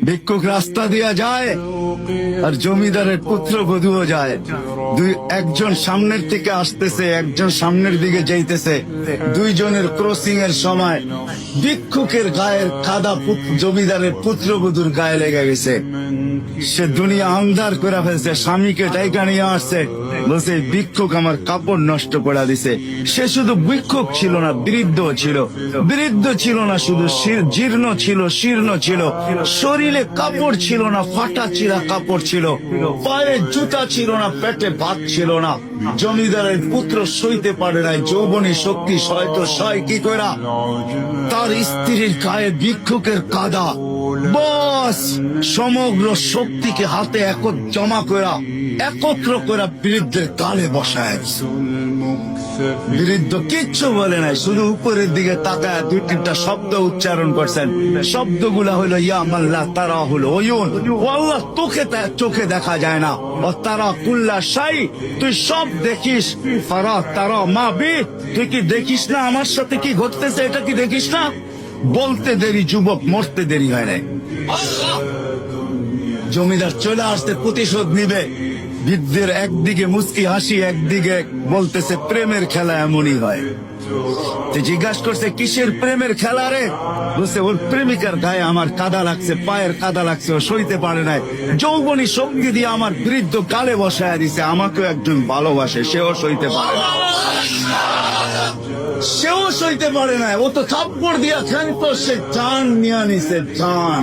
ভিক্ষুক রাস্তা দিয়া যায় আর জমিদারের পুত্রবধূও যায়। একজন সামনের থেকে আসতেছে, একজন সামনের দিকে যাইতেছে। দুইজনের ক্রসিং এর সময় ভিক্ষুকের গায়ের কাদা জমিদারের পুত্রবধূর গায়ে লেগে গেছে। সে দুনিয়া আন্ধার করে ফেলছে, স্বামীকে ডাইকা নিয়ে আসছে, বলছে ভিক্ষুক আমার কাপড় নষ্ট করে দিছে। সে শুধু ভিক্ষুক ছিল না, বৃদ্ধ ছিল। বৃদ্ধ ছিল না শুধু, জীর্ণ ছিল, শীর্ণ ছিল, শরীরে কাপড় ছিল না, ফাটা চিরা কাপড় ছিল, পায়ে জুতা ছিল না, পেটে ভাত ছিল না। জমিদারের পুত্র সইতে পারে নাই, যৌবনী শক্তি সয়তো সয় কি করা, তার স্ত্রীর গায়ে ভিক্ষুকের কাদা। বস সমগ্র শক্তিকে হাতে জমা করা, একত্র করা বৃদ্ধের গালে বসায়। বৃদ্ধ কিচ্ছু বলে নাই, শুধু উপরের দিকে তাকায় দুই তিনটা শব্দ উচ্চারণ করছেন। শব্দগুলা হলো ইয়া মাল্লাহ, তারা হলো ওয়ুন, ও আল্লাহ চোখে দেখা যায় না, ও তারা কুল্লা শাই, তুই সব দেখিস, ফারা তারা মা বি, তুই কি দেখিস না আমার সাথে কি ঘটতেছে, এটা কি দেখিস না? বলতে দেরি যুবক, মরতে দেরি হয় নাই। জমিদার চলে আসতে প্রতিশোধ নিবে। বৃদ্ধের একদিকে মুস্কি হাসি, একদিকে বলতেছে প্রেমের খেলা এমনই হয়। জিজ্ঞাসা করছে কিসের প্রেমের খেলা রে? বলছে ওর প্রেমিকার গায়ে আমার কাদা লাগছে, পায়ের কাদা লাগছে, ও সইতে পারে নাই, যৌবনী শক্তি দিয়ে আমার বৃদ্ধ গালে বসায় দিছে। আমাকেও একজন ভালোবাসে, সেও সইতে পারে না, সেও সইতে পারে না। ও তো থাপ্পড় দিয়া খেলতো, সে জান নিয়ে নিছে, জান।